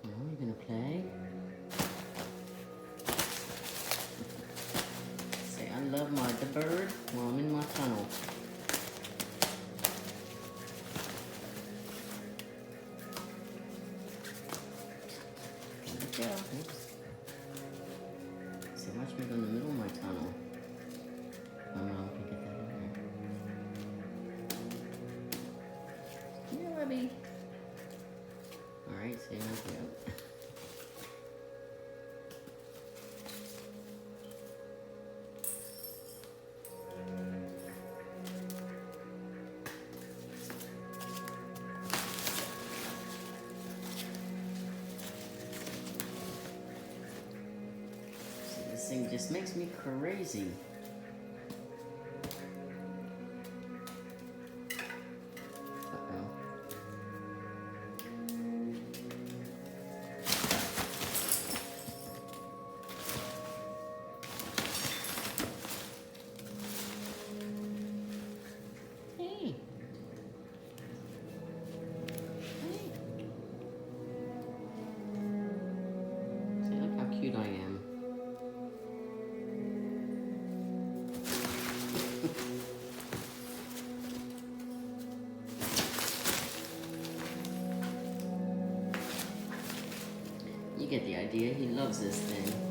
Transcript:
Oh, you're gonna play? Say, I love the bird while I'm in my tunnel. There we go. Oops. So watch me go in the middle of my tunnel. My mom can get that in there. Yeah, Webby. Alright, say no go. This thing just makes me crazy. Uh-oh. Hey. Hey. See, look how cute I am. You get the idea. He loves this thing.